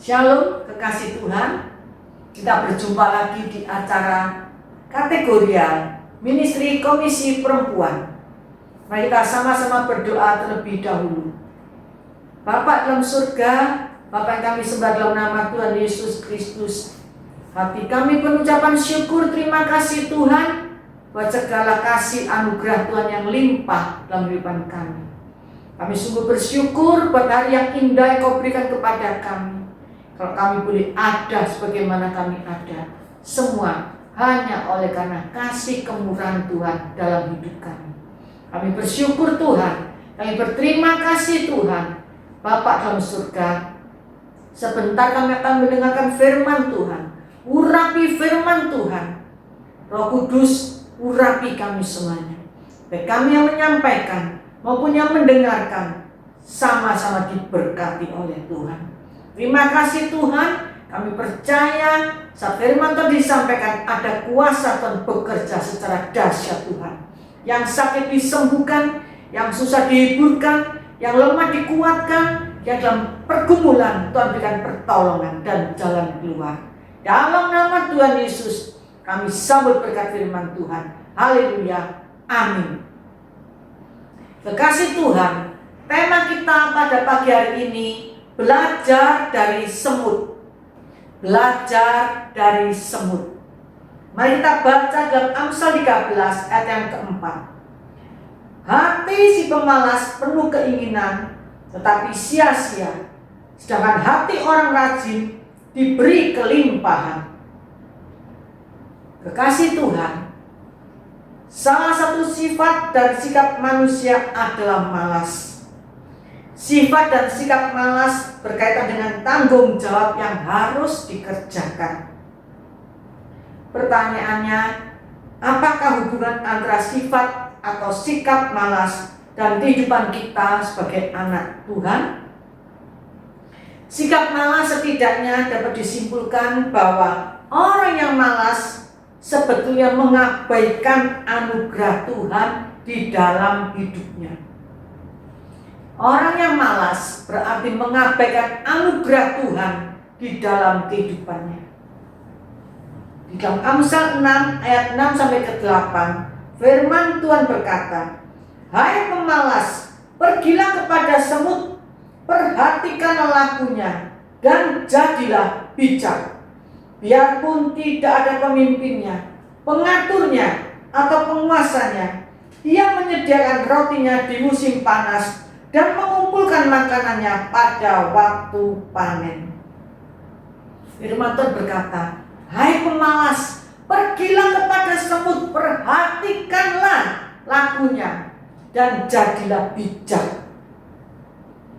Shalom kekasih Tuhan, kita berjumpa lagi di acara kategorial Ministry Komisi Perempuan. Mari kita sama-sama berdoa terlebih dahulu. Bapa dalam surga, Bapa yang kami sembah dalam nama Tuhan Yesus Kristus, hati kami penuh ucapan syukur terima kasih Tuhan buat segala kasih anugerah Tuhan yang limpah dalam kehidupan kami. Kami sungguh bersyukur buat hari yang indah yang Kau berikan kepada kami. Kalau kami boleh ada sebagaimana kami ada, semua hanya oleh karena kasih kemurahan Tuhan dalam hidup kami. Kami bersyukur Tuhan, kami berterima kasih Tuhan. Bapa dalam surga, sebentar kami akan mendengarkan firman Tuhan. Urapi firman Tuhan. Roh Kudus, urapi kami semuanya. Baik kami yang menyampaikan maupun yang mendengarkan, sama-sama diberkati oleh Tuhan. Terima kasih Tuhan, kami percaya saat firman Tuhan disampaikan ada kuasa Tuhan bekerja secara dahsyat Tuhan. Yang sakit disembuhkan, yang susah dihiburkan, yang lemah dikuatkan, yang dalam pergumulan Tuhan berikan pertolongan dan jalan keluar. Dalam nama Tuhan Yesus kami sambut berkat firman Tuhan. Haleluya, amin. Kekasih Tuhan, tema kita pada pagi hari ini belajar dari semut. Belajar dari semut. Mari kita baca dalam Amsal 13 ayat yang keempat. Hati si pemalas penuh keinginan, tetapi sia-sia. Sedangkan hati orang rajin diberi kelimpahan. Kekasih Tuhan, salah satu sifat dan sikap manusia adalah malas. Sifat dan sikap malas berkaitan dengan tanggung jawab yang harus dikerjakan. Pertanyaannya, apakah hubungan antara sifat atau sikap malas dan kehidupan kita sebagai anak Tuhan? Sikap malas setidaknya dapat disimpulkan bahwa orang yang malas sebetulnya mengabaikan anugerah Tuhan di dalam hidupnya. Orang yang malas berarti mengabaikan anugerah Tuhan di dalam kehidupannya. Di dalam Amsal 6 ayat 6 sampai ke 8, firman Tuhan berkata, "Hai pemalas, pergilah kepada semut, perhatikanlah lakunya dan jadilah bijak. Biarpun tidak ada pemimpinnya, pengaturnya atau penguasanya, ia menyediakan rotinya di musim panas dan mengumpulkan makanannya pada waktu panen." Firman Tuhan berkata, "Hai pemalas, pergilah kepada semut, perhatikanlah lakunya dan jadilah bijak."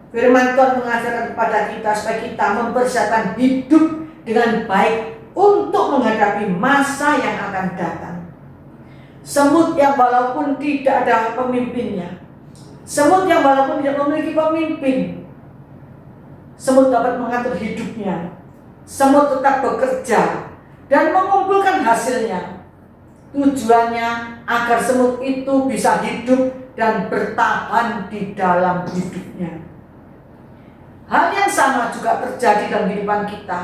Firman Tuhan mengajarkan kepada kita supaya kita mempersiapkan hidup dengan baik untuk menghadapi masa yang akan datang. Semut yang walaupun tidak ada pemimpinnya, semut yang walaupun tidak memiliki pemimpin, semut dapat mengatur hidupnya. Semut tetap bekerja dan mengumpulkan hasilnya. Tujuannya agar semut itu bisa hidup dan bertahan di dalam hidupnya. Hal yang sama juga terjadi dalam kehidupan kita.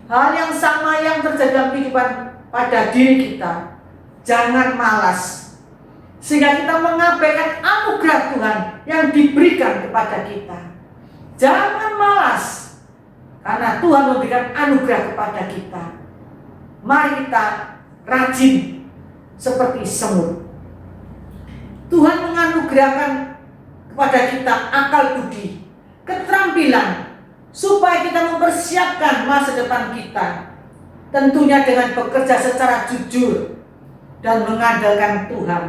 Hal yang sama yang terjadi dalam kehidupan pada diri kita. Jangan malas, sehingga kita mengabaikan anugerah Tuhan yang diberikan kepada kita. Jangan malas, karena Tuhan memberikan anugerah kepada kita. Mari kita rajin seperti semut. Tuhan menganugerahkan kepada kita akal budi, keterampilan, supaya kita mempersiapkan masa depan kita. Tentunya dengan bekerja secara jujur dan mengandalkan Tuhan.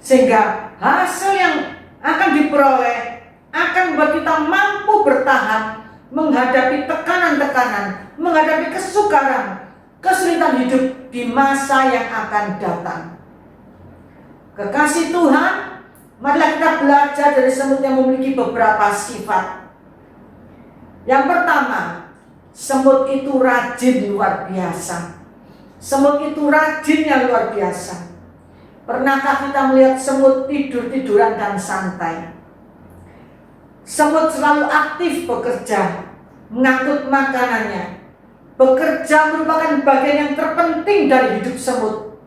Sehingga hasil yang akan diperoleh akan membuat kita mampu bertahan menghadapi tekanan-tekanan, menghadapi kesukaran, kesulitan hidup di masa yang akan datang. Kekasih Tuhan, marilah kita belajar dari semut yang memiliki beberapa sifat. Yang pertama, semut itu rajin luar biasa. Semut itu rajinnya luar biasa. Pernahkah kita melihat semut tidur-tiduran dan santai? Semut selalu aktif bekerja, mengangkut makanannya. Bekerja merupakan bagian yang terpenting dari hidup semut.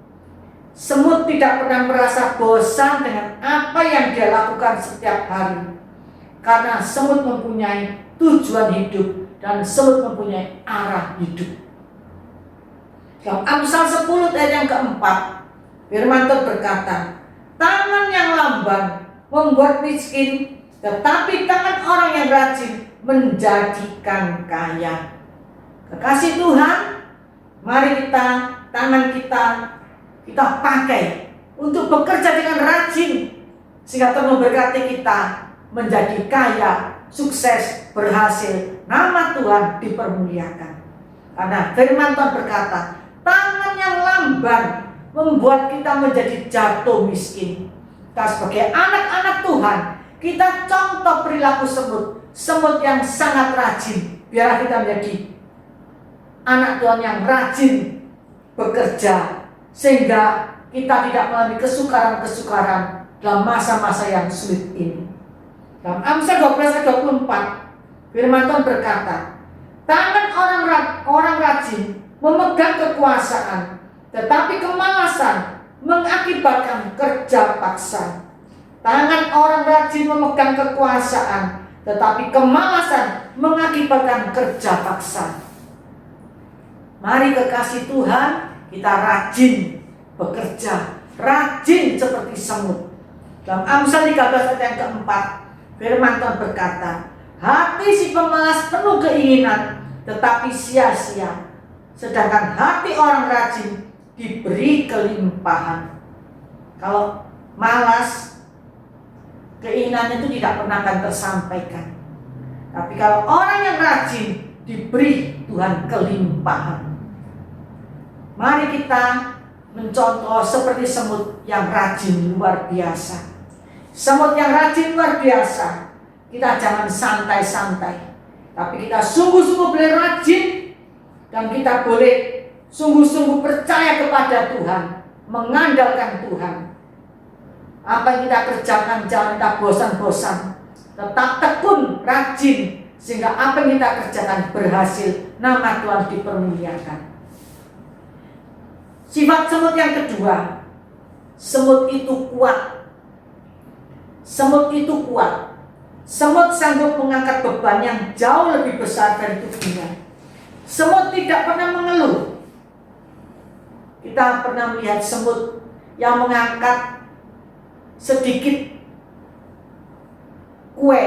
Semut tidak pernah merasa bosan dengan apa yang dia lakukan setiap hari. Karena semut mempunyai tujuan hidup dan semut mempunyai arah hidup. Dalam Amsal 10 ayat yang keempat, firman Tuhan berkata, tangan yang lamban membuat miskin, tetapi tangan orang yang rajin menjadikan kaya. Kekasih Tuhan, mari tangan kita pakai untuk bekerja dengan rajin, sehingga Tuhan memberkati kita menjadi kaya, sukses, berhasil, nama Tuhan dipermuliakan. Karena firman Tuhan berkata, tangan yang lamban membuat kita menjadi jatuh miskin. Kita sebagai anak-anak Tuhan, kita contoh perilaku semut yang sangat rajin. Biarlah kita menjadi anak Tuhan yang rajin bekerja, sehingga kita tidak mengalami kesukaran-kesukaran dalam masa-masa yang sulit ini. Dalam Amsal 12 ayat 24, firman Tuhan berkata, tangan orang rajin memegang kekuasaan, tetapi kemalasan mengakibatkan kerja paksa. Tangan orang rajin memegang kekuasaan, tetapi kemalasan mengakibatkan kerja paksa. Mari kekasih Tuhan, kita rajin bekerja, rajin seperti semut. Dalam Amsal 13 ayat yang keempat, firman Tuhan berkata, hati si pemalas penuh keinginan, tetapi sia-sia. Sedangkan hati orang rajin diberi kelimpahan. Kalau malas, keinginannya itu tidak pernah akan tersampaikan. Tapi kalau orang yang rajin, diberi Tuhan kelimpahan. Mari kita mencontoh seperti semut yang rajin luar biasa. Semut yang rajin luar biasa. Kita jangan santai-santai, tapi kita sungguh-sungguh boleh rajin, dan kita boleh sungguh-sungguh percaya kepada Tuhan, mengandalkan Tuhan. Apa yang kita kerjakan jangan kita bosan-bosan, tetap tekun, rajin, sehingga apa yang kita kerjakan berhasil, nama Tuhan dipermuliakan. Sifat semut yang kedua, semut itu kuat. Semut itu kuat. Semut sanggup mengangkat beban yang jauh lebih besar dari tubuhnya. Semut tidak pernah mengeluh. Kita pernah melihat semut yang mengangkat sedikit kue,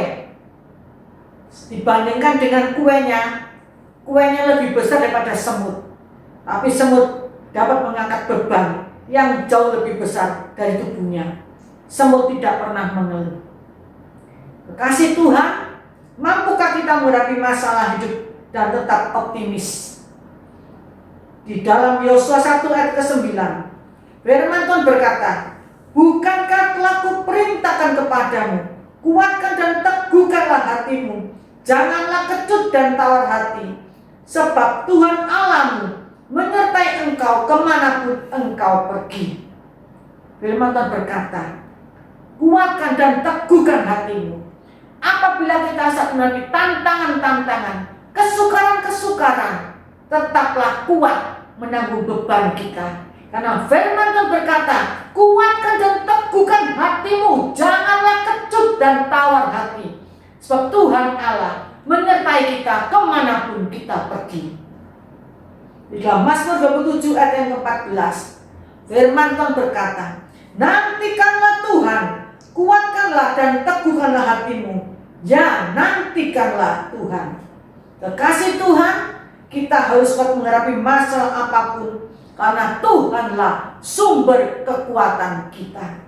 dibandingkan dengan kuenya lebih besar daripada semut. Tapi semut dapat mengangkat beban yang jauh lebih besar dari tubuhnya. Semut tidak pernah mengeluh. Kekasih Tuhan, mampukah kita menghadapi masalah hidup dan tetap optimis? Di dalam Yosua 1 ayat ke-9, firman Tuhan berkata, bukankah telah kuperintahkan kepadamu, kuatkan dan teguhkanlah hatimu, janganlah kecut dan tawar hati, sebab Tuhan Allahmu menyertai engkau kemanapun engkau pergi. Firman Tuhan berkata, kuatkan dan teguhkan hatimu. Apabila kita saat menghadapi tantangan-tantangan, kesukaran-kesukaran, tetaplah kuat menanggung beban kita. Karena firman Tuhan berkata, kuatkan dan teguhkan hatimu, janganlah kecut dan tawar hati, sebab Tuhan Allah menyertai kita kemanapun kita pergi. Di dalam Mazmur 27 ayat yang ke-14, firman Tuhan berkata, nantikanlah Tuhan, kuatkanlah dan teguhkanlah hatimu. Ya, nantikanlah Tuhan. Kekasih Tuhan, kita harus kuat menghadapi masalah apapun, karena Tuhanlah sumber kekuatan kita.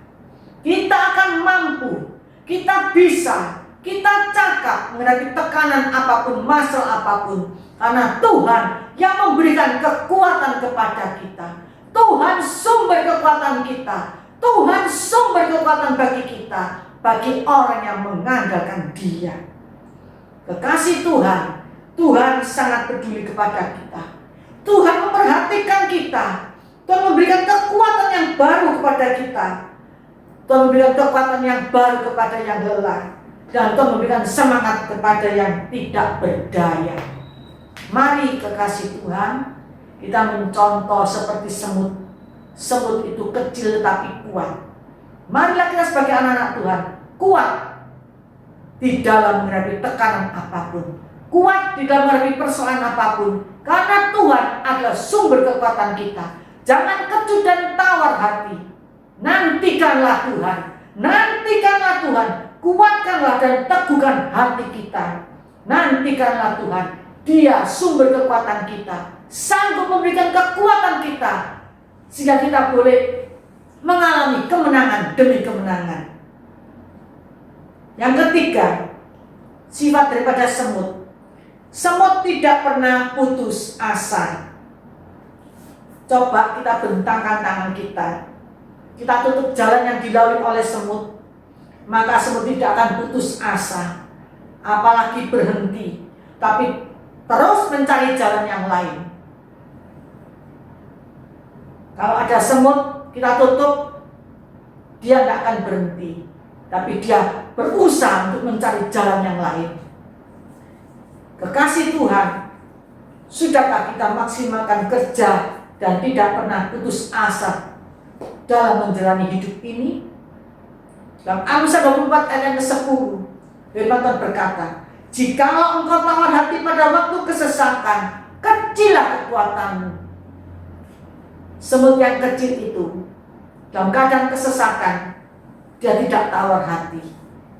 Kita akan mampu, kita bisa, kita cakap menghadapi tekanan apapun, masalah apapun, karena Tuhan yang memberikan kekuatan kepada kita. Tuhan sumber kekuatan kita. Tuhan sumber kekuatan bagi kita, bagi orang yang mengandalkan Dia. Kekasih Tuhan, Tuhan sangat peduli kepada kita. Tuhan memperhatikan kita. Tuhan memberikan kekuatan yang baru kepada kita. Tuhan memberikan kekuatan yang baru kepada yang lelah. dan Tuhan memberikan semangat kepada yang tidak berdaya. Mari kekasih Tuhan, kita mencontoh seperti semut. Semut itu kecil tetapi kuat. Marilah kita sebagai anak-anak Tuhan kuat di dalam menghadapi tekanan apapun, kuat di dalam menghadapi persoalan apapun, karena Tuhan adalah sumber kekuatan kita. Jangan kecut dan tawar hati. Nantikanlah Tuhan, nantikanlah Tuhan, kuatkanlah dan teguhkan hati kita. Nantikanlah Tuhan, Dia sumber kekuatan kita, sanggup memberikan kekuatan kita, sehingga kita boleh mengalami kemenangan demi kemenangan. Yang ketiga, sifat daripada semut. Semut tidak pernah putus asa. Coba kita bentangkan tangan kita. Kita tutup jalan yang dilalui oleh semut, maka semut tidak akan putus asa, apalagi berhenti, tapi terus mencari jalan yang lain. Kalau ada semut, kita tutup, dia tidak akan berhenti, tapi dia berusaha untuk mencari jalan yang lain. Kekasih Tuhan, sudahkah kita maksimalkan kerja dan tidak pernah putus asa dalam menjalani hidup ini? Dalam Amsal 24 ayat ke-10, firman Tuhan berkata, "Jikalau engkau tawar hati pada waktu kesesakan, kecillah kekuatanmu." Semut yang kecil itu dalam keadaan kesesakan, dia tidak tawar hati,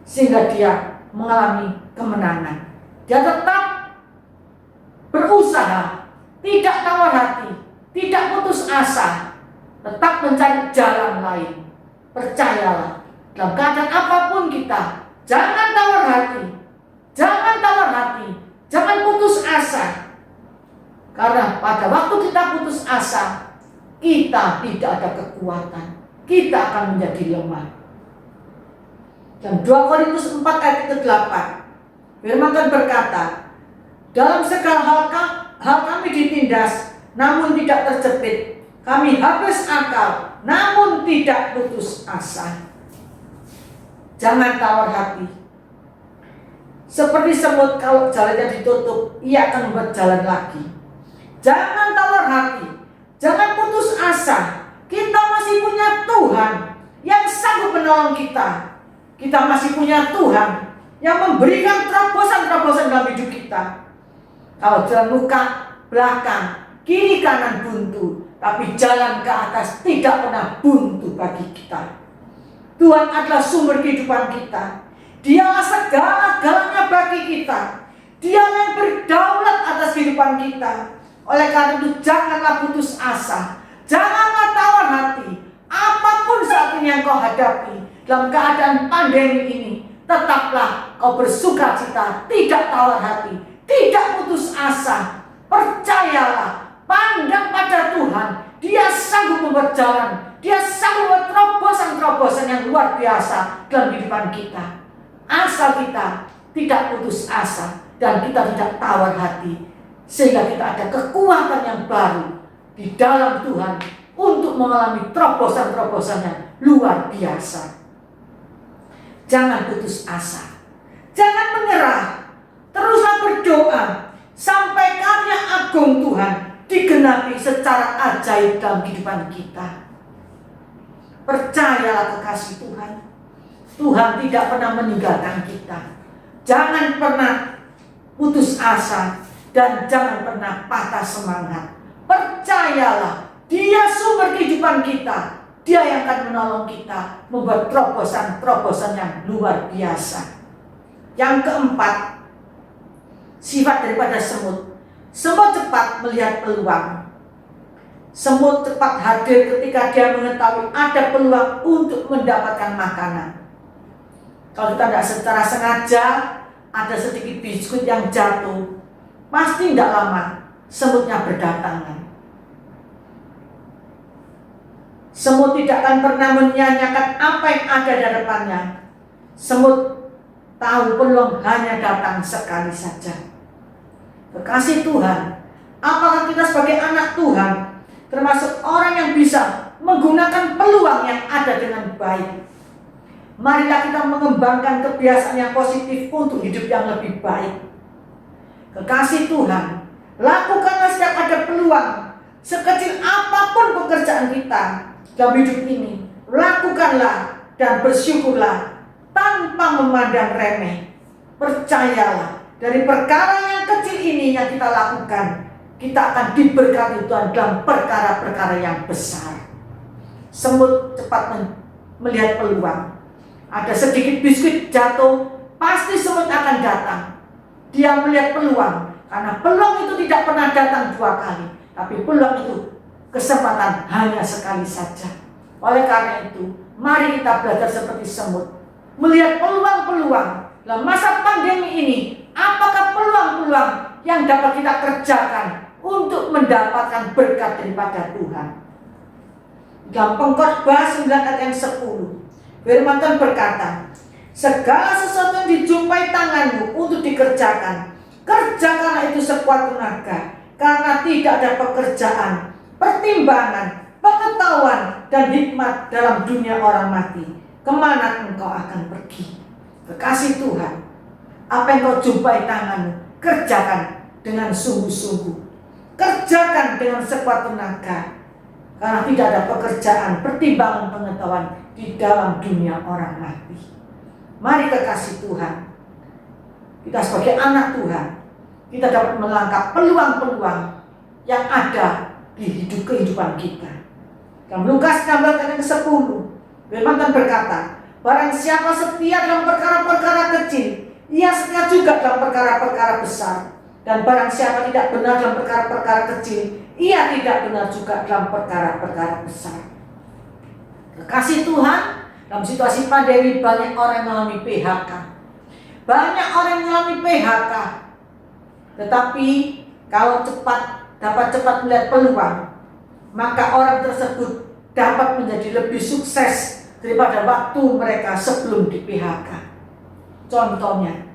sehingga dia mengalami kemenangan. Dia tetap berusaha, tidak tawar hati, tidak putus asa, tetap mencari jalan lain. Percayalah, dalam keadaan apapun kita, jangan tawar hati, jangan tawar hati, jangan putus asa. Karena pada waktu kita putus asa, kita tidak ada kekuatan, kita akan menjadi lemah. Dan 2 Korintus 4 ayat ke-8, firman Tuhan berkata, "Dalam segala hal kami ditindas, namun tidak terjepit. Kami habis akal, namun tidak putus asa." Jangan tawar hati. Seperti semut, kalau jalannya ditutup, ia akan membuat jalan lagi. Jangan tawar hati, jangan putus asa. Kita masih punya Tuhan yang sanggup menolong kita. Kita masih punya Tuhan yang memberikan terobosan-terobosan dalam hidup kita. Kalau jalan muka, belakang, kiri kanan buntu, tapi jalan ke atas tidak pernah buntu bagi kita. Tuhan adalah sumber kehidupan kita. Dialah segala-galanya bagi kita. Dia yang berdaulat atas kehidupan kita. Oleh karena itu janganlah putus asa, janganlah tawar hati. Apapun saat ini yang kau hadapi, dalam keadaan pandemi ini, tetaplah kau bersuka cita, tidak tawar hati, tidak putus asa. Percayalah, pandang pada Tuhan. Dia sanggup membuat jalan, Dia sanggup membuat terobosan-terobosan yang luar biasa dalam kehidupan kita. Asal kita tidak putus asa dan kita tidak tawar hati, sehingga kita ada kekuatan yang baru di dalam Tuhan untuk mengalami terobosan-terobosan yang luar biasa. Jangan putus asa, jangan menyerah, teruslah berdoa sampai karya agung Tuhan digenapi secara ajaib dalam kehidupan kita. Percayalah kekasih Tuhan, Tuhan tidak pernah meninggalkan kita. Jangan pernah putus asa dan jangan pernah patah semangat. Percayalah, Dia sumber kehidupan kita. Dia yang akan menolong kita membuat terobosan-terobosan yang luar biasa. Yang keempat, sifat daripada semut. Semut cepat melihat peluang. Semut cepat hadir ketika dia mengetahui ada peluang untuk mendapatkan makanan. Kalau kita tidak secara sengaja ada sedikit biskuit yang jatuh, pasti tidak lama semutnya berdatangan. Semut tidak akan pernah menyia-nyiakan apa yang ada di hadapannya. Semut tahu peluang hanya datang sekali saja. Kekasih Tuhan, apakah kita sebagai anak Tuhan termasuk orang yang bisa menggunakan peluang yang ada dengan baik? Marilah kita mengembangkan kebiasaan yang positif untuk hidup yang lebih baik. Kekasih Tuhan, lakukanlah setiap ada peluang, sekecil apapun pekerjaan kita dalam hidup ini. Lakukanlah dan bersyukurlah tanpa memandang remeh. Percayalah, dari perkara yang kecil ini yang kita lakukan, kita akan diberkati Tuhan dalam perkara-perkara yang besar. Semut cepat melihat peluang. Ada sedikit biskuit jatuh, pasti semut akan datang. Dia melihat peluang, karena peluang itu tidak pernah datang 2 kali, tapi peluang itu kesempatan hanya sekali saja. Oleh karena itu, mari kita belajar seperti semut, melihat peluang-peluang. Dalam masa pandemi ini, apakah peluang-peluang yang dapat kita kerjakan untuk mendapatkan berkat daripada Tuhan? Dalam Pengkhotbah 9 ayat 10, firman Tuhan berkata, segala sesuatu yang dijumpai tanganmu untuk dikerjakan, kerjakanlah itu sekuat tenaga, karena tidak ada pekerjaan, pertimbangan, pengetahuan, dan hikmat dalam dunia orang mati. Kemana engkau akan pergi? Kekasih Tuhan, apa yang kau jumpai tanganmu, kerjakan dengan sungguh-sungguh, kerjakan dengan sekuat tenaga, karena tidak ada pekerjaan, pertimbangan, pengetahuan di dalam dunia orang mati. Mari kekasih Tuhan, kita sebagai anak Tuhan, kita dapat melangkah peluang-peluang yang ada di kehidupan kita. Dalam Lukas 16 ayat 10, firman Tuhan berkata, barang siapa setia dalam perkara-perkara kecil, ia setia juga dalam perkara-perkara besar. Dan barang siapa tidak benar dalam perkara-perkara kecil, ia tidak benar juga dalam perkara-perkara besar. Kekasih Tuhan, dalam situasi pandemi banyak orang yang mengalami PHK. Banyak orang yang mengalami PHK. Tetapi kalau dapat cepat melihat peluang, maka orang tersebut dapat menjadi lebih sukses daripada waktu mereka sebelum di PHK. Contohnya,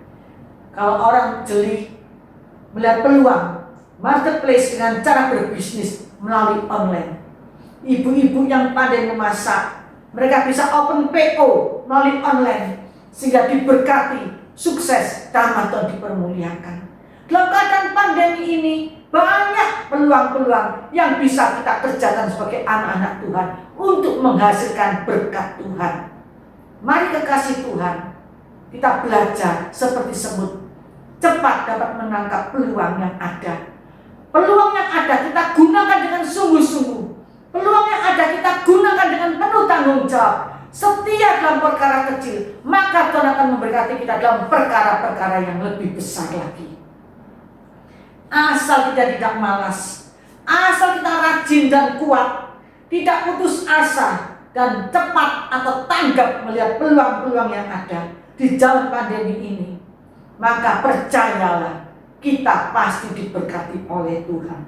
kalau orang jeli melihat peluang marketplace dengan cara berbisnis melalui online. Ibu-ibu yang pandai memasak, mereka bisa open PO melalui online sehingga diberkati, sukses, dan Tuhan dipermuliakan. Dalam keadaan pandemi ini banyak peluang-peluang yang bisa kita kerjakan sebagai anak-anak Tuhan untuk menghasilkan berkat Tuhan. Mari kekasih Tuhan, kita belajar seperti semut, cepat dapat menangkap peluang yang ada. Peluang yang ada kita gunakan dengan sungguh-sungguh. Peluang yang ada kita gunakan dengan penuh tanggung jawab. Setia dalam perkara kecil, maka Tuhan akan memberkati kita dalam perkara-perkara yang lebih besar lagi. Asal kita tidak malas, asal kita rajin dan kuat, tidak putus asa, dan cepat atau tanggap melihat peluang-peluang yang ada di zaman pandemi ini, maka percayalah, kita pasti diberkati oleh Tuhan.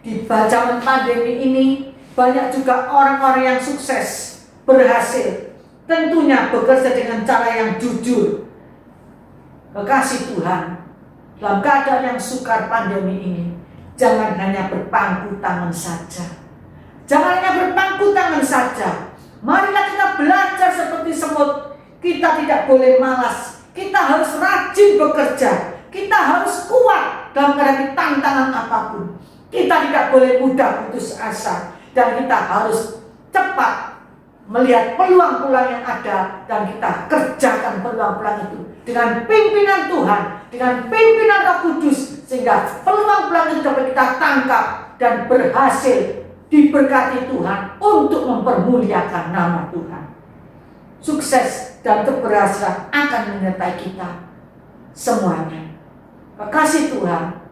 Di zaman pandemi ini banyak juga orang-orang yang sukses, berhasil, tentunya bekerja dengan cara yang jujur. Kekasih Tuhan, dalam keadaan yang sukar pandemi ini, jangan hanya berpangku tangan saja. Jangan hanya berpangku tangan saja. Marilah kita belajar seperti semut. Kita tidak boleh malas. Kita harus rajin bekerja. Kita harus kuat dalam menghadapi tantangan apapun. Kita tidak boleh mudah putus asa. Dan kita harus cepat melihat peluang-peluang yang ada. Dan kita kerjakan peluang-peluang itu dengan pimpinan Tuhan, dengan pimpinan Roh Kudus, sehingga peluang-peluang itu dapat kita tangkap dan berhasil diberkati Tuhan untuk mempermuliakan nama Tuhan. Sukses dan keberhasilan akan menyertai kita semuanya. Kasih Tuhan,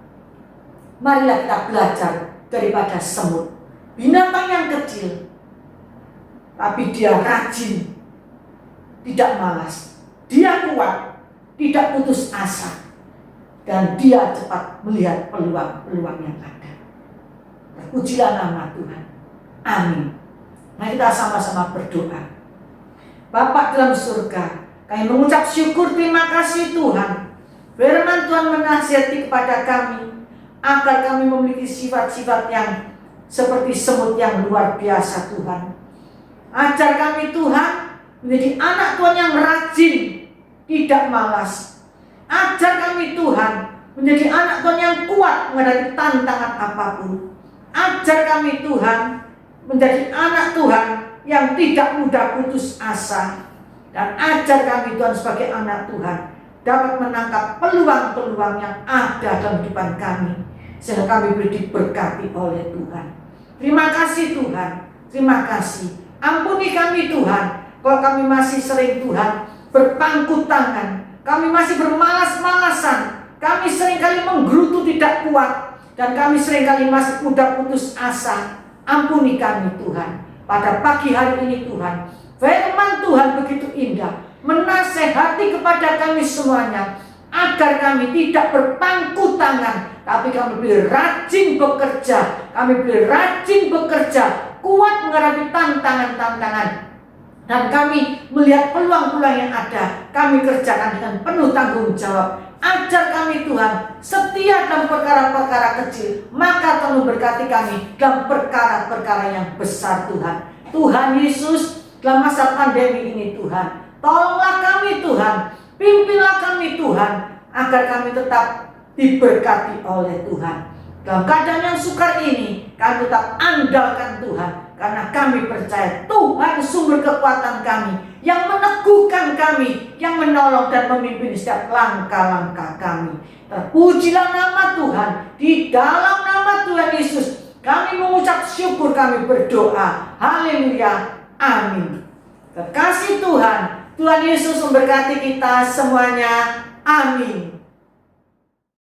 marilah kita belajar daripada semut, binatang yang kecil, tapi dia rajin, tidak malas, dia kuat, tidak putus asa, dan dia cepat melihat peluang-peluang yang ada. Pujilah nama Tuhan. Amin. Mari kita sama-sama berdoa. Bapa dalam surga, kami mengucap syukur, terima kasih Tuhan. Firman Tuhan menasihati kepada kami agar kami memiliki sifat-sifat yang seperti semut yang luar biasa Tuhan. Ajar kami Tuhan menjadi anak Tuhan yang rajin, tidak malas. Ajar kami Tuhan menjadi anak Tuhan yang kuat menghadapi tantangan apapun. Ajar kami Tuhan menjadi anak Tuhan yang tidak mudah putus asa. Dan ajar kami Tuhan sebagai anak Tuhan dapat menangkap peluang-peluang yang ada dalam kehidupan kami, sehingga kami boleh diberkati oleh Tuhan. Terima kasih Tuhan, terima kasih. Ampuni kami Tuhan, kalau kami masih sering Tuhan berpangku tangan, kami masih bermalas-malasan, kami seringkali menggerutu tidak kuat, dan kami seringkali masih mudah putus asa. Ampuni kami Tuhan. Pada pagi hari ini Tuhan, firman Tuhan begitu indah, menasehati kepada kami semuanya, agar kami tidak berpangku tangan, tapi kami boleh rajin bekerja, kuat menghadapi tantangan-tantangan. Dan kami melihat peluang-peluang yang ada, kami kerjakan dengan penuh tanggung jawab. Ajar kami Tuhan setia dalam perkara-perkara kecil, maka Tuhan memberkati kami dalam perkara-perkara yang besar Tuhan. Tuhan Yesus, dalam masa pandemi ini Tuhan, tolonglah kami Tuhan, pimpinlah kami Tuhan, agar kami tetap diberkati oleh Tuhan. Dalam keadaan yang sukar ini, kami tetap andalkan Tuhan, karena kami percaya Tuhan sumber kekuatan kami, yang meneguhkan kami, yang menolong dan memimpin setiap langkah-langkah kami. Terpujilah nama Tuhan. Di dalam nama Tuhan Yesus kami mengucap syukur, kami berdoa. Haleluya, amin. Terkasih Tuhan, Tuhan Yesus memberkati kita semuanya. Amin.